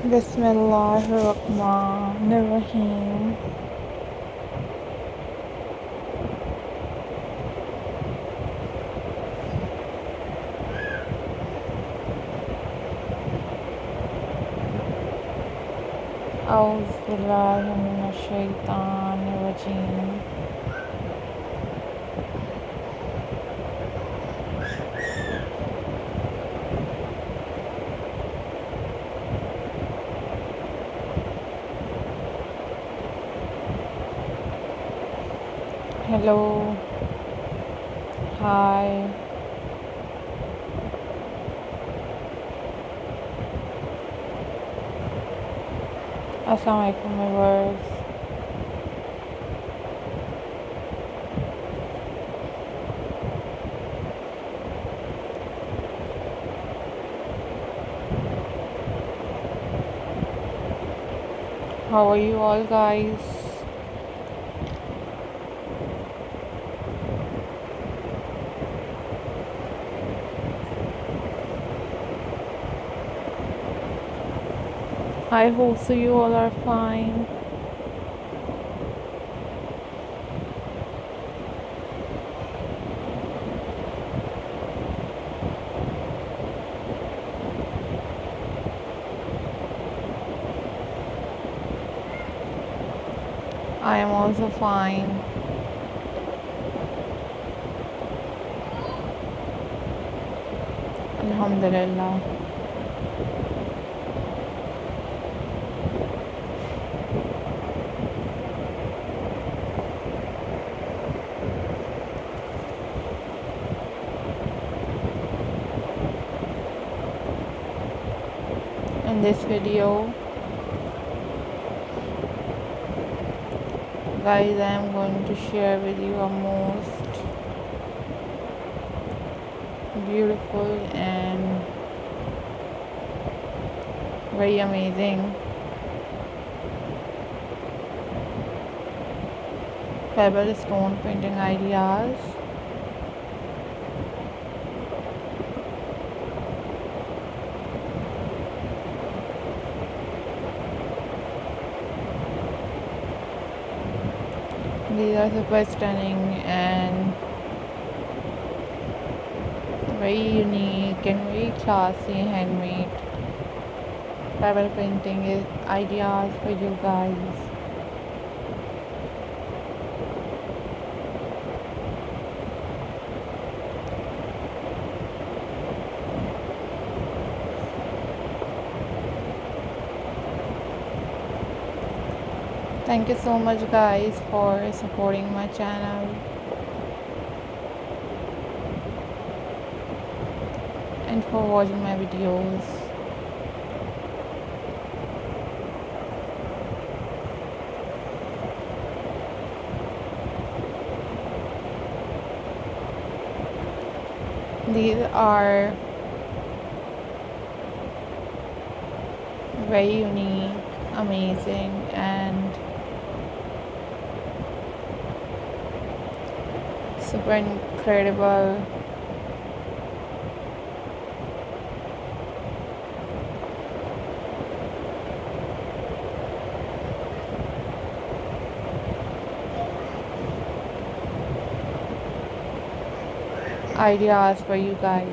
Bismillahirrahmanirrahim. A'udhu billahi minash shaitanir rajim. Hello, hi, assalamu alaikum viewers. How are you all guys? I hope so you all are fine. I am also fine. Alhamdulillah. In this video, guys, I am going to share with you a most beautiful and very amazing pebble stone painting ideas. These are super stunning and very unique and very classy handmade pebble painting ideas for you guys. Thank you so much guys for supporting my channel and for watching my videos. These are very unique, amazing and super incredible ideas for you guys.